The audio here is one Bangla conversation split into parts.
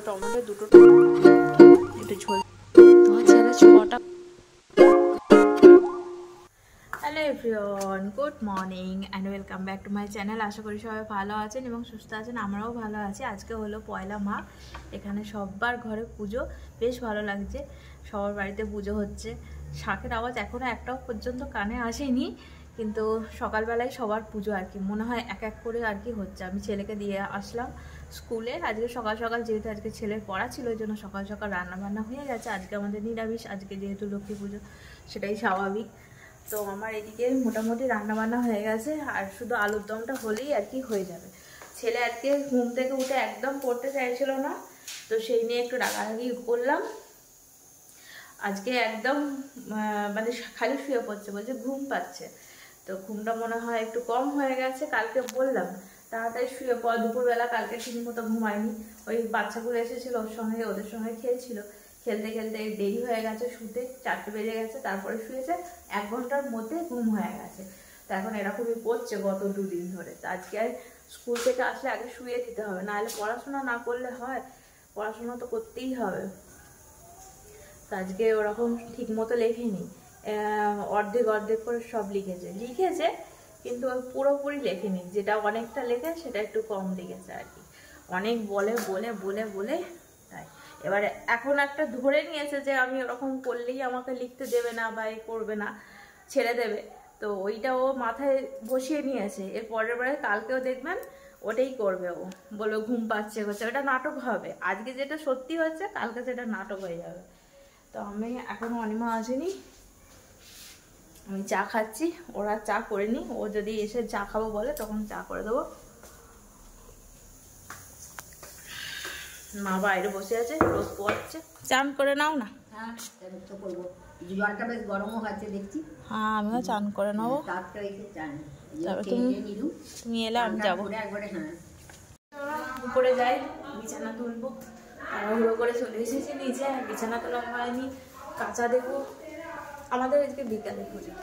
টমেটো, দুটো একটু ঝোল। তোমার ছেলে ছটা। Hello everyone, good morning and welcome back to my channel. আশা করি সবাই ভালো আছেন এবং সুস্থ আছেন। আমরাও ভালো আছি। আজকে হলো পয়লা মাঘ, এখানে সবার ঘরে পুজো, বেশ ভালো লাগছে। সবার বাড়িতে পুজো হচ্ছে। শাঁখের আওয়াজ এখনও একটাও পর্যন্ত কানে আসেনি, কিন্তু সকালবেলায় সবার পুজো আর কি মনে হয় এক এক করে আর কি হচ্ছে। আমি ছেলেকে দিয়ে আসলাম স্কুলে। আজকে সকাল সকাল, যেহেতু আজকে ছেলের পড়া ছিল, ওই জন্য সকাল সকাল রান্নাবান্না হয়ে গেছে। আজকে আমাদের নিরামিষ, আজকে যেহেতু লক্ষ্মী পুজো, সেটাই স্বাভাবিক। তো আমার এদিকে মোটামুটি রান্নাবান্না হয়ে গেছে, আর শুধু আলুর দমটা হলেই আর কি হয়ে যাবে। ছেলে আজকে ঘুম থেকে উঠে একদম পড়তে চাইছিল না, তো সেই নিয়ে একটু রাগারাগি করলাম। আজকে একদম মানে খালি শুয়ে পড়ছে, বলছে ঘুম পাচ্ছে। তো ঘুমটা মনে হয় একটু কম হয়ে গেছে। কালকে বললাম তাড়াতাড়ি শুয়ে পড়, দুপুরবেলা কালকে ঠিক মতো ঘুমায়নি। ওই বাচ্চাগুলো এসেছিলো ওর সঙ্গে, ওদের সঙ্গে খেলছিল, খেলতে খেলতে দেরি হয়ে গেছে শুতে, 4টে বেজে গেছে। তারপরে শুয়েছে, 1 ঘন্টার মধ্যে ঘুম হয়ে গেছে। তো এখন এরকমই পড়ছে গত 2 দিন ধরে। তো আজকে আর স্কুল থেকে আসলে আগে শুয়ে দিতে হবে, নাহলে পড়াশোনা না করলে হয়? পড়াশোনা তো করতেই হবে। তো আজকে ওরকম ঠিক মতো লেখেনি, অর্ধেক অর্ধেক করে সব লিখেছে কিন্তু পুরোপুরি লেখেনি। যেটা অনেকটা লেখে সেটা একটু কম লিখেছে আর কি। অনেক বলে বলে বলে বলে তাই এবারে এখন একটা ধরে নিয়েছে যে আমি ওরকম করলেই আমাকে লিখতে দেবে না বা করবে না, ছেড়ে দেবে। তো ওইটা ও মাথায় বসিয়ে নিয়েছে। এর পরের বারে কালকেও দেখবেন ওটাই করবে। ও বলবে ঘুম পাচ্ছে করছে, ওটা নাটক হবে। আজকে যেটা সত্যি হচ্ছে, কালকে সেটা নাটক হয়ে যাবে। তো আমি এখনো অনিমা আসেনি, আমি চা খাচ্ছি। ওরা চা করেনি, ও যদি এসে চা খাবো বলে তখন চা করে দেবো। মা বাইরে বসে আছে, রোদ পোয়াচ্ছে। চান করে নাও না। হ্যাঁ, জলটা বেশ গরমও হয়েছে দেখছি। হ্যাঁ, আমিও চান করে নেবো। তারপর তুমি এলে আমি যাবো। উপরে যাই, বিছানা তুলবো। তাড়াহুড়ো করে চলে এসেছি নিচে, বিছানা তোলা হয়নি, কাঁচা দেবো। আমাদের আজকে বিকালে পুজো,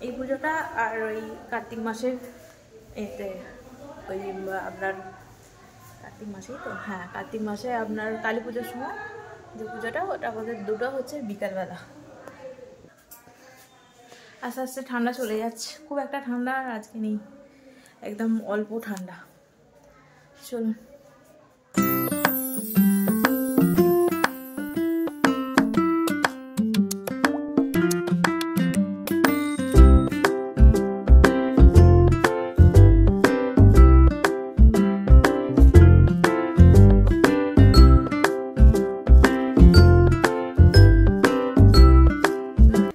এই পুজোটা। আর ওই কার্তিক মাসের এতে ওই আপনার কার্তিক মাসেই তো, হ্যাঁ কার্তিক মাসে আপনার কালী পুজোর সময় যে পুজোটা, ওটা আমাদের দুটো হচ্ছে বিকালবেলা। আস্তে আস্তে ঠান্ডা চলে যাচ্ছে, খুব একটা ঠান্ডা আর আজকে নেই, একদম অল্প ঠান্ডা। চলুন।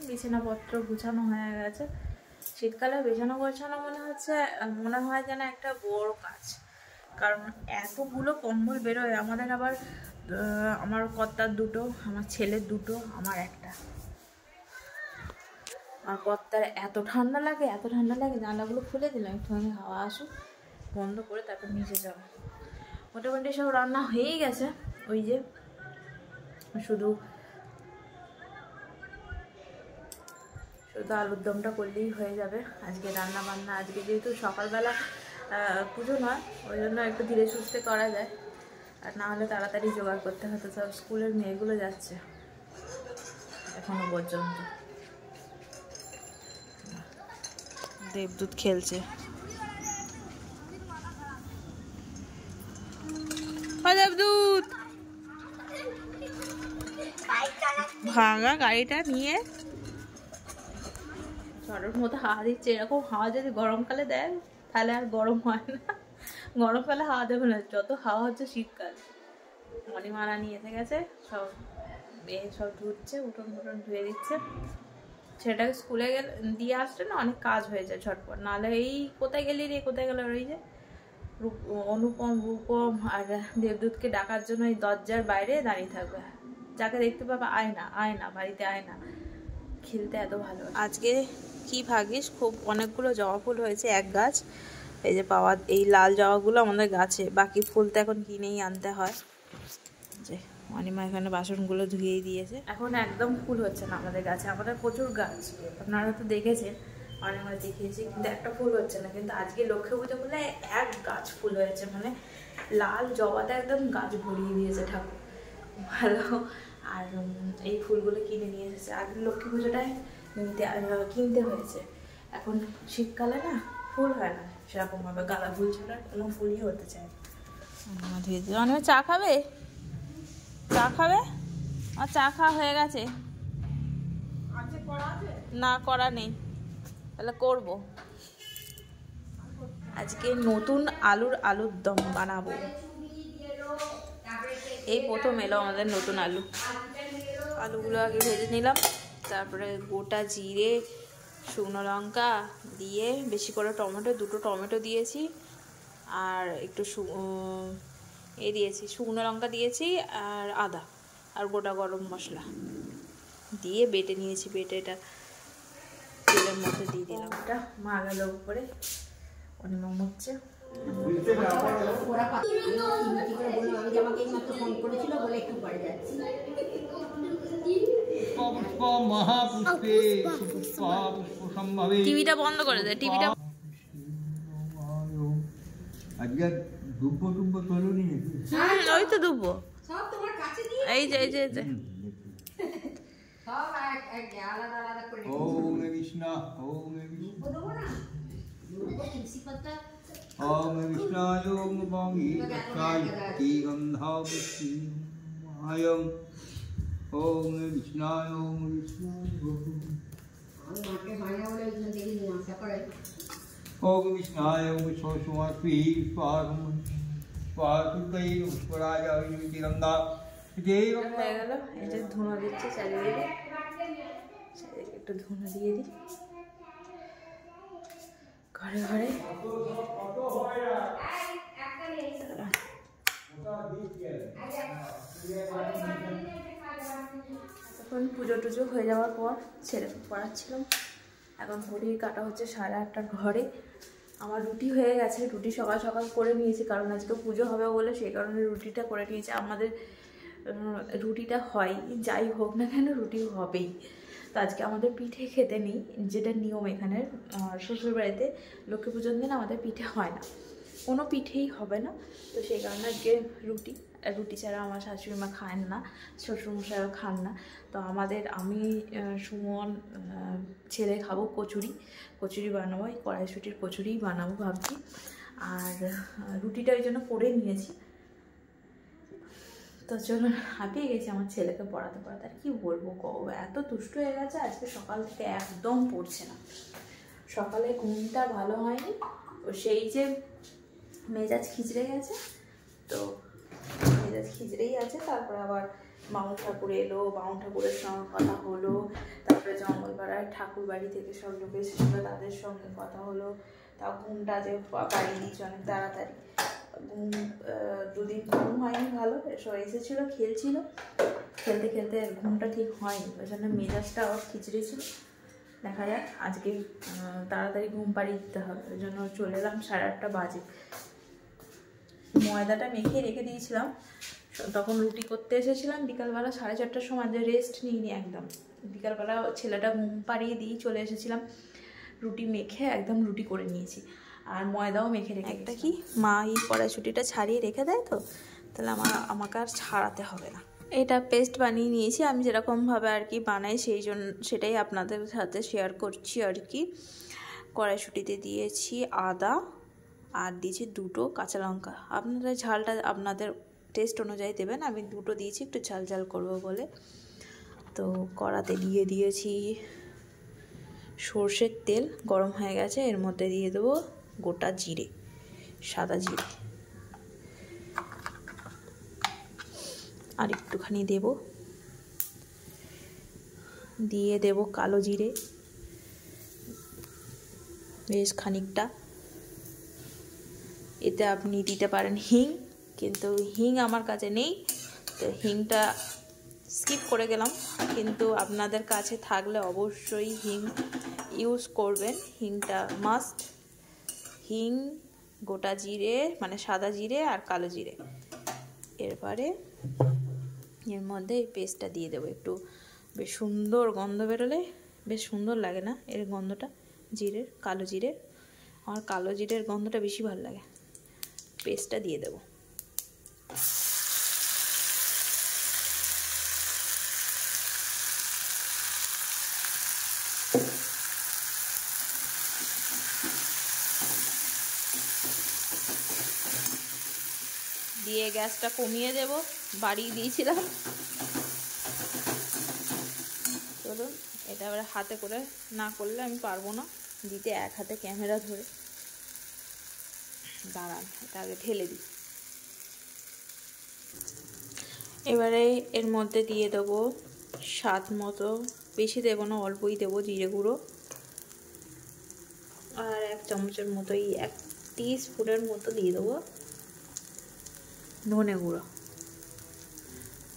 বিছানাপত্র গুছানো হয়ে গেছে। শীতকালে বিছানা গোছানো মনে হয় যেন একটা বড় কাজ, কারণ এতগুলো কম্বল বেরোয় আমাদের। আবার আমার কর্তার দুটো, আমার ছেলের দুটো, আমার একটা। আর কর্তার এত ঠান্ডা লাগে, এত ঠান্ডা লাগে, জানলাগুলো খুলে দিলাম একটুখানি হাওয়া আসুক, বন্ধ করে তারপর নিচে যাবো। মোটামুটি সব রান্না হয়েই গেছে। ওই যে শুধু আলুর দমটা করলেই হয়ে যাবে। আজকে রান্না বান্না, আজকে যেহেতু সকালবেলা পুজো নয়, ওই জন্য একটু ধীরে সুস্থে করা যায়। আর না হলে তাড়াতাড়ি জোগাড় করতে হতো। সব স্কুলের মেয়েগুলো যাচ্ছে এখনো পর্যন্ত। দেবদূত খেলছে। দেবদূত ভাঙা গাড়িটা নিয়ে ঝড়ের মতো হাওয়া দিচ্ছে। এরকম হাওয়া যদি গরমকালে দেয় তাহলে আর গরম হয় না। গরমকালে হাওয়া দেবে না, যত হাওয়া হচ্ছে শীতকাল। মণিমারা নিয়ে এসে গেছে, সব সব ধুচ্ছে, উঠোন ফুটন ধুয়ে দিচ্ছে। সেটাকে স্কুলে গেলে দিয়ে আসলে না অনেক কাজ হয়ে যায় ঝটপট। নাহলে এই কোথায় গেলি রে, কোথায় গেল, ওই যে অনুপম, রূপম আর দেবদূতকে ডাকার জন্য এই দরজার বাইরে দাঁড়িয়ে থাকবে। যাকে দেখতে পাবে আয় না, আয় না, বাড়িতে আয় না। খেলতে এত ভালো। আজকে কি ভাগিস, খুব অনেকগুলো জবা ফুল হয়েছে এক গাছ। এই যে পাওয়া এই লাল জবাগুলো আমাদের গাছে, বাকি ফুল তো এখন কিনেই আনতে হয়। যে অনিমা এখানে বাসনগুলো ধুয়েই দিয়েছে। এখন একদম ফুল হচ্ছে না আমাদের গাছে। আমাদের প্রচুর গাছ, আপনারা তো দেখেছেন, অনেকবার দেখিয়েছি, কিন্তু একটা ফুল হচ্ছে না। কিন্তু আজকে লক্ষ্মী পুজো বলে এক গাছ ফুল হয়েছে, মানে লাল জবাটা একদম গাছ ভরিয়ে দিয়েছে ঠাকুর, ভালো। আর এই ফুলগুলো কিনে নিয়ে এসেছে। আগে লক্ষ্মী পুজোটায় কিনতে হয়েছে, এখন শীতকালে না ফুল হয় না সেরকমভাবে, গাঁদা ফুল ছাড়া কোনো ফুলই হতে চায় না। চা খাবে? চা খাবে? আর চা খাওয়া হয়ে গেছে? না, করা নেই, তাহলে করবো। আজকে নতুন আলুর দম বানাবো। এই প্রথম এলো আমাদের নতুন আলুগুলো আগে ভেজে নিলাম, তারপরে গোটা জিরে, শুকনো লঙ্কা দিয়ে বেশি করে দুটো টমেটো দিয়েছি, আর একটু দিয়েছি শুকনো লঙ্কা দিয়েছি, আর আদা আর গোটা গরম মশলা দিয়ে বেটে নিয়েছি। বেটে এটা তেলের মধ্যে দিয়ে দিলাম। এটা মা গেল উপরে, অনিমা হচ্ছে। টিভিটা বন্ধ করে দে, টিভিটা। আজকে দুব্বো তোলনি? ওই তো দুব্বো, এই যে এই যে ওম কৃষ্ণ ওম ওম কৃষ্ণায় ওম বঙ্গি দক্ষায় গন্ধাবস্তিমায়ং ওম কৃষ্ণায় ওম ওম কৃষ্ণায় ওম সোমাস্মি স্বার্থৈ পুষ্পরাজ গন্ধা হয়ে গেল। এই যে ধুনো দিচ্ছে চারিদিকে, একটু ধুনো দিয়ে দিই ঘরে ঘরে। তখন পুজো টুজো হয়ে যাওয়ার পর ছেলেকে পড়াচ্ছিলাম। এখন ঘড়ি কাটা হচ্ছে 8:30টার ঘরে। আমার রুটি হয়ে গেছে, রুটি সকাল সকাল করে নিয়েছি, কারণ আজকে পুজো হবে বলে সেই কারণে রুটিটা করে নিয়েছি। আমাদের রুটিটা হয়, যাই হোক না কেন রুটি হবেই। তো আজকে আমাদের পিঠে খেতে নেই, যেটা নিয়ম এখানে শ্বশুরবাড়িতে লক্ষ্মী পুজোর দিন আমাদের পিঠে হয় না, কোনো পিঠেই হবে না। তো সেই কারণে আজকে রুটি ছাড়া আমার শাশুড়ি মা খান না, শ্বশুরমশাইও খান না। তো আমি সুমন ছেলে খাবো কচুরি বানাবো, এই কড়াইশুটির কচুরিই বানাবো ভাবছি। আর রুটিটা ওই জন্য করে নিয়েছি। তো চলুন, হাঁপিয়ে গেছি আমার ছেলেকে পড়াতে আর কি বলবো, এত দুষ্ট হয়ে গেছে আজকে, সকাল থেকে একদম পড়ছে না। সকালে ঘুমটা ভালো হয়নি, ও সেই যে মেজাজ খিচড়ে গেছে, তো মেজাজ খিচড়েই আছে। তারপরে আবার বামুন ঠাকুর এলো, বামুন ঠাকুরের সঙ্গে কথা হলো, তারপরে জঙ্গলপাড়ায় ঠাকুর বাড়ি থেকে সব লোক এসেছিল, তাদের সঙ্গে কথা হলো। তা ঘুমটা যে বাড়িয়ে দিচ্ছে অনেক তাড়াতাড়ি, ঘুম 2 দিন ঘুম হয়নি ভালো, এসেছিলো খেলছিল, খেলতে খেলতে ঘুমটা ঠিক হয়নি, ওই জন্য মেজাজটা আবার খিচড়ে ছিল। দেখা যাক, আজকে তাড়াতাড়ি ঘুম পাড়িয়ে দিতে হবে, ওই জন্য চলে এলাম। 8:30 বাজে। ময়দাটা মেখে রেখে দিয়েছিলাম, তখন রুটি করতে এসেছিলাম বিকালবেলা 4:30টার সময়, যে রেস্ট নিইনি একদম। বিকালবেলা ছেলেটা ঘুম পাড়িয়ে দিয়ে চলে এসেছিলাম, রুটি মেখে একদম রুটি করে নিয়েছি, আর ময়দাও মেখে রেখে। একটা কি মা এই কড়াইশুটিটা ছাড়িয়ে রেখে দেয়, তো তাহলে আমাকে আর ছাড়াতে হবে না। এটা পেস্ট বানিয়ে নিয়েছি আমি, যেরকমভাবে আর কি বানাই সেটাই আপনাদের সাথে শেয়ার করছি আর কি। কড়াইশুটিতে দিয়েছি আদা, আর দিয়েছি 2টো কাঁচা লঙ্কা। আপনারা ঝালটা আপনাদের টেস্ট অনুযায়ী দেবেন, আমি 2টো দিয়েছি একটু ঝাল ঝাল করবো বলে। তো কড়াতে দিয়ে দিয়েছি সর্ষের তেল, গরম হয়ে গেছে, এর মধ্যে দিয়ে দেবো গোটা জিরে, সাদা জিরে, আর একটুখানি দিয়ে দেব কালো জিরে বেশ খানিকটা। এতে আপনি দিতে পারেন হিং, কিন্তু হিং আমার কাছে নেই, তো হিংটা স্কিপ করে গেলাম। কিন্তু আপনাদের কাছে থাকলে অবশ্যই হিং ইউজ করবেন, হিংটা মাস্ট। হিং, গোটা জিরে মানে সাদা জিরে আর কালো জিরে। এরপরে এর মধ্যে এই পেস্টটা দিয়ে দেবো, একটু বেশ সুন্দর গন্ধ বেরোলে বেশ সুন্দর লাগে না এর গন্ধটা, কালো জিরের। আমার কালো জিরের গন্ধটা বেশি ভালো লাগে। পেস্টটা দিয়ে দেবো, দিয়ে গ্যাসটা কমিয়ে দেব, বাড়িয়ে দিয়েছিলাম। চলুন, এটা এবার হাতে করে না করলে আমি পারবো না দিতে, এক হাতে ক্যামেরা ধরে। দাঁড়ান, এটা আগে ঢেলে দিই। এবারে এর মধ্যে দিয়ে দেবো স্বাদ মতো, বেশি দেবো না, অল্পই দেবো জিরে গুঁড়ো, আর 1 চামচের মতোই, 1 টিস্পুনের মতো দিয়ে দেবো ধনে গুঁড়ো।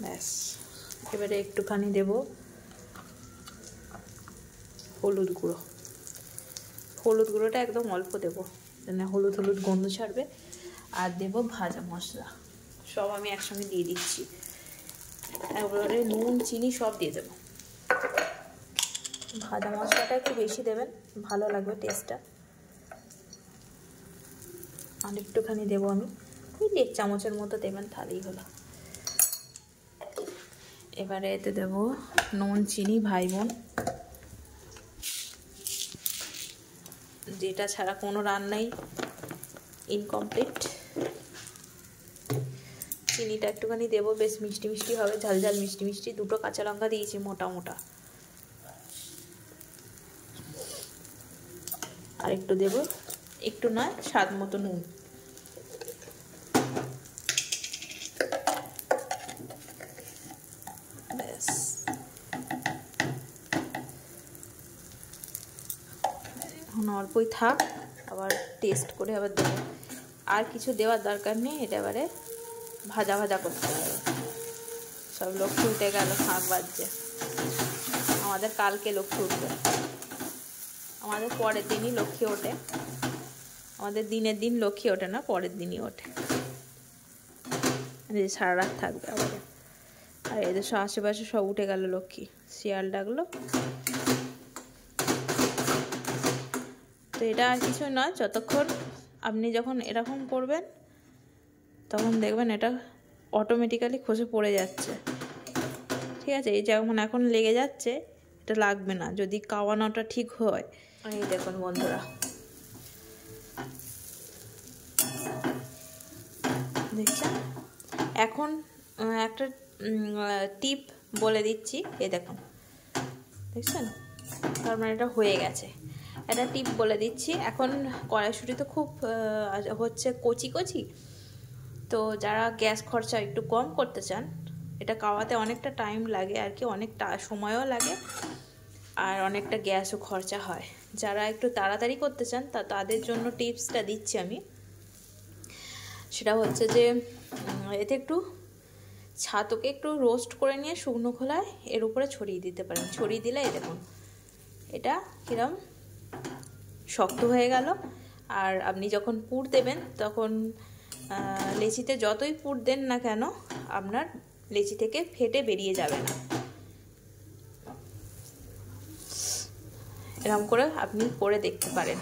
ব্যাস, এবারে একটুখানি দেব হলুদ গুঁড়ো। হলুদ গুঁড়োটা একদম অল্প দেবো, যেন হলুদ হলুদ গন্ধ ছাড়বে। আর দেব ভাজা মশলা, সব আমি একসঙ্গে দিয়ে দিচ্ছি। এবারে নুন চিনি সব দিয়ে দেবো। ভাজা মশলাটা একটু বেশি দেবেন, ভালো লাগবে টেস্টটা। আর একটুখানি দেবো আমি, ওই 1 চামচের মতো দেবেন, তাহলেই হলো। এবারে এতে দেবো নুন চিনি ভাই বোন, যেটা ছাড়া কোনো রান্নাই ইনকমপ্লিট। চিনিটা একটুখানি দেবো, বেশ মিষ্টি মিষ্টি হবে, ঝাল ঝাল মিষ্টি মিষ্টি। 2টো কাঁচা লঙ্কা দিয়েছি মোটা মোটা। আর একটু দেবো, একটু নয়, স্বাদ মতো নুন। ব্যাস, এখন অল্পই থাক, আবার টেস্ট করে আবার দেবো। আর কিছু দেওয়ার দরকার নেই, এটা এবারে ভাজা ভাজা করতে হবে। সব লক্ষ্মী উঠে গেল, শাঁখ বাজছে। আমাদের কালকে লক্ষ্মী উঠবে, আমাদের পরের দিনই লক্ষ্মী ওঠে। আমাদের দিনের দিন লক্ষ্মী ওঠে না, পরের দিনই ওঠে, সারা রাত থাকবে আমাদের। আর এদের সব আশেপাশে সব উঠে গেল লক্ষ্মী, শিয়াল ডাকলো। তো এটা আর কিছু নয়, যতক্ষণ আপনি যখন এরকম করবেন তখন দেখবেন এটা অটোমেটিক্যালি খসে পড়ে যাচ্ছে। ঠিক আছে, এই যেমন এখন লেগে যাচ্ছে, এটা লাগবে না যদি কাওয়ানোটা ঠিক হয়। এই দেখুন বন্ধুরা, দেখছেন? এখন একটা টিপ বলে দিচ্ছি, এই দেখুন, দেখছেন? তার মানে এটা হয়ে গেছে। একটা টিপ বলে দিচ্ছি, এখন কড়াইশুঁটি তো খুব হচ্ছে কচি কচি, তো যারা গ্যাস খরচা একটু কম করতে চান, এটা কাওয়াতে অনেকটা টাইম লাগে আর কি, অনেকটা সময়ও লাগে, আর অনেকটা গ্যাসও খরচা হয়। যারা একটু তাড়াতাড়ি করতে চান তাদের জন্য টিপসটা দিচ্ছি আমি। সেটা হচ্ছে যে এতে একটু ছাতুকে একটু রোস্ট করে নিয়ে শুকনো খোলায় এর উপরে ছড়িয়ে দিতে পারেন। ছড়িয়ে দিলে এই দেখুন এটা কিরম শক্ত হয়ে গেল। আর আপনি যখন পুর দেবেন তখন লেচিতে যতই পুর দেন না কেন, আপনার লেচি থেকে ফেটে বেরিয়ে যাবে না। এরকম করে আপনি করে দেখতে পারেন।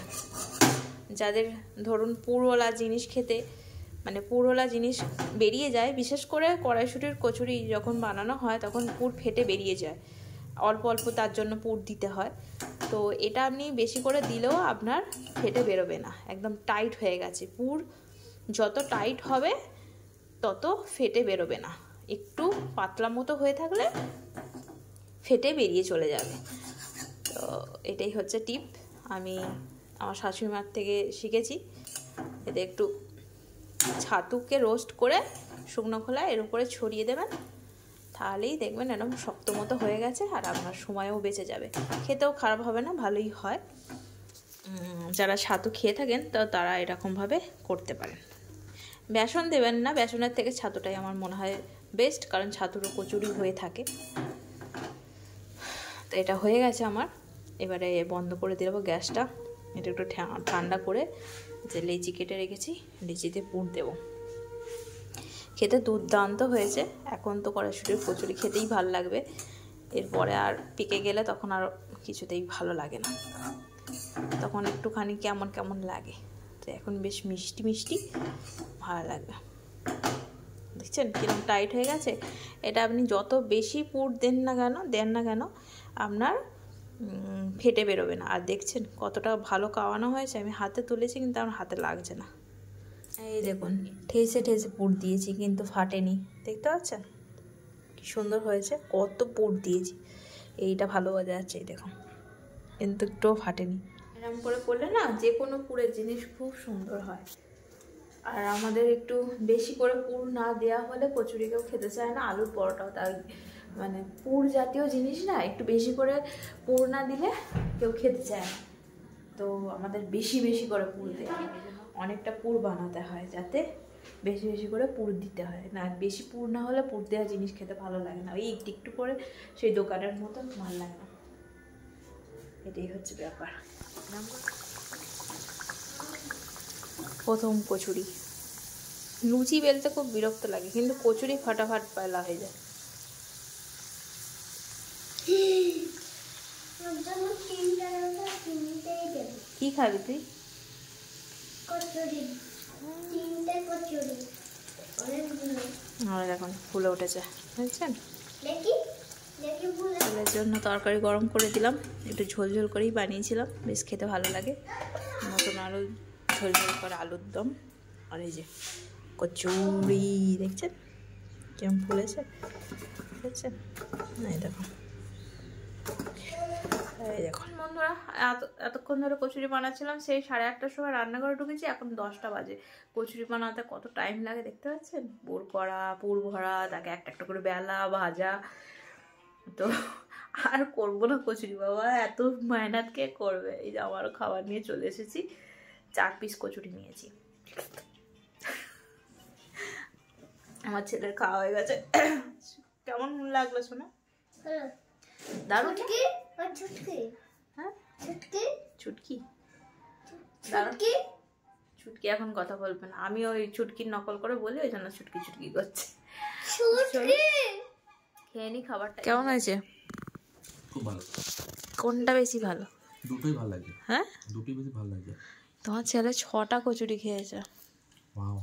যাদের ধরুন পুরওয়ালা জিনিস খেতে, মানে পুরওয়ালা জিনিস বেরিয়ে যায়, বিশেষ করে কড়াইশুঁটির কচুরি যখন বানানো হয় তখন পুর ফেটে বেরিয়ে যায়, অল্প অল্প তার জন্য পুর দিতে হয়। তো এটা আপনি বেশি করে দিলেও আপনার ফেটে বেরোবে না, একদম টাইট হয়ে গেছে। পুর যত টাইট হবে তত ফেটে বেরোবে না, একটু পাতলা মতো হয়ে থাকলে ফেটে বেরিয়ে চলে যাবে। তো এটাই হচ্ছে টিপ, আমি আমার শাশুড়ি মার থেকে শিখেছি। এতে একটু ছাতুকে রোস্ট করে শুকনো খোলায় এর উপরে ছড়িয়ে দেবেন, তাহলেই দেখবেন এরকম শক্ত মতো হয়ে গেছে, আর আপনার সময়ও বেঁচে যাবে, খেতেও খারাপ হবে না, ভালোই হয়। যারা ছাতু খেয়ে থাকেন তো তারা এরকমভাবে করতে পারেন। বেসন দেবেন না, বেসনের থেকে ছাতুটাই আমার মনে হয় বেস্ট, কারণ ছাতুরও কচুরি হয়ে থাকে। তো এটা হয়ে গেছে আমার, এবারে বন্ধ করে দেবো গ্যাসটা। এটা একটু ঠান্ডা করে যে লেচি কেটে রেখেছি, লেচিতে পুর দেবো। খেতে দুর্দান্ত হয়েছে। এখন তো কড়াইশুঁটির কচুরি খেতেই ভালো লাগবে, এরপরে আর পেকে গেলে তখন আর কিছুতেই ভালো লাগে না, তখন একটুখানি কেমন কেমন লাগে। তো এখন বেশ মিষ্টি মিষ্টি ভালো লাগবে। দেখছেন কিরকম টাইট হয়ে গেছে। এটা আপনি যত বেশি পুর দেন না কেন আপনার ফেটে বেরোবে না। আর দেখছেন কতটা ভালো কাওয়ানো হয়েছে, আমি হাতে তুলেছি কিন্তু আমার হাতে লাগছে না। এই দেখুন ঠেসে ঠেসে পুর দিয়েছি কিন্তু ফাটেনি, দেখতে পাচ্ছেন কি সুন্দর হয়েছে, কত পুর দিয়েছি। এইটা ভালো বোঝা যাচ্ছে, এই দেখুন কিন্তু একটুও ফাটেনি। এরকম করে করলে না যে কোনো পুরের জিনিস খুব সুন্দর হয়। আর আমাদের একটু বেশি করে পুর না দেওয়া হলে কচুরি কেউ খেতে চায় না, আলুর পরোটাও তাই, মানে পুর জাতীয় জিনিস না একটু বেশি করে পুর না দিলে কেউ খেতে চায় না। তো আমাদের বেশি বেশি করে পুর দেয়, অনেকটা পুর বানাতে হয় যাতে বেশি বেশি করে পুর দিতে হয়। না বেশি পুর না হলে পুর দেওয়া জিনিস খেতে ভালো লাগে না, ওই একটু একটু করে সেই দোকানের মতন ভালো লাগে না। এটাই হচ্ছে ব্যাপার। প্রথম কচুরি, লুচি বেলতে খুব বিরক্ত লাগে কিন্তু কচুরি ফাটাফাট বেলা হয়ে যায়। কি খাবি তুই? এখন ফুলে উঠেছে বুঝছেন, ফুলের জন্য তরকারি গরম করে দিলাম, একটু ঝোল ঝোল করেই বানিয়েছিলাম, বেশ খেতে ভালো লাগে। নতুন আলু ঝোল ঝোল করে আলুর দম। আর এই যে কচুরি দেখছেন কেমন ফুলেছে, দেখছেন? এই দেখুন, এই দেখুন বন্ধুরা, এতক্ষণ ধরে কচুরি বানাচ্ছিলাম, সেই 8:30টার সময় রান্নাঘরে ঢুকেছি, এখন 10টা বাজে। কচুরি বানাতে কত টাইম লাগে দেখতে পাচ্ছেন, পুর করা, পুর ভরা, তাকে একটা একটা করে বেলা ভাজা। তো আর করবো না কচুরি, বাবা এত মেহনত কে করবে। এই যে আমারও খাবার নিয়ে চলে এসেছি, 4 পিস কচুরি নিয়েছি। আমার ছেলের খাওয়া হয়ে গেছে। কেমন লাগলো শোনা? দারুণ। হ্যাঁ ছুটকি, ছুটকি এখন কথা বলবে না, আমি ওই ছুটকির নকল করে বলি, ওই জন্য ছুটকি ছুটকি করছে। খেয়ে নি খাবারটা। কেমন হয়েছে? খুব ভালো। কোনটা বেশি ভালো? দুটোই ভালো লাগে। হ্যাঁ দুটোই বেশি ভালো লাগে। তোমার ছেলে 6টা কচুরি খেয়েছে, ওয়াও,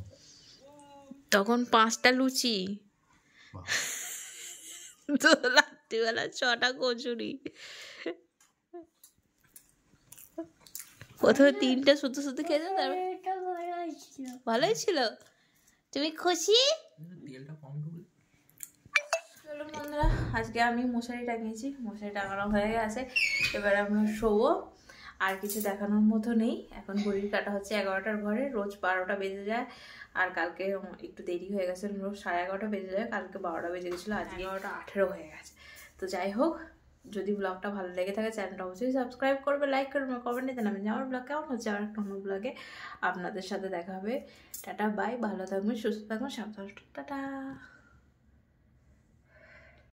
তখন 5টা লুচি, তো রাত্রিবেলা 6টা কচুরি। প্রথমে 3টে শুধু শুধু খেয়েছো, তারপর ভালোই ছিল। তুমি খুশি? তেলটা কম ঢুকলে। চলো বন্ধুরা, আজকে আমি মশারি টাঙিয়েছি, মশারি টাঙানো হয়ে গেছে, এবার আমরা শোবো। আর কিছু দেখানোর মতো নেই। এখন ঘড়ির কাটা হচ্ছে 11টার ঘরে, রোজ 12টা বেজে যায়। আর কালকে একটু দেরি হয়ে গেছে, রোজ 11:30 বেজে যায়, কালকে 12টা বেজে গেছিলো, আজকে 11:18 হয়ে গেছে। তো যাই হোক, যদি ব্লগটা ভালো লেগে থাকে চ্যানেলটা অবশ্যই সাবস্ক্রাইব করবে, লাইক করবে, কমেন্টে জানাবেন যে আমার ব্লগ কেমন হচ্ছে। আর একটা অন্য ব্লগে আপনাদের সাথে দেখা হবে। টাটা বাই, ভালো থাকবেন, সুস্থ থাকবেন, সাবধানে, টাটা।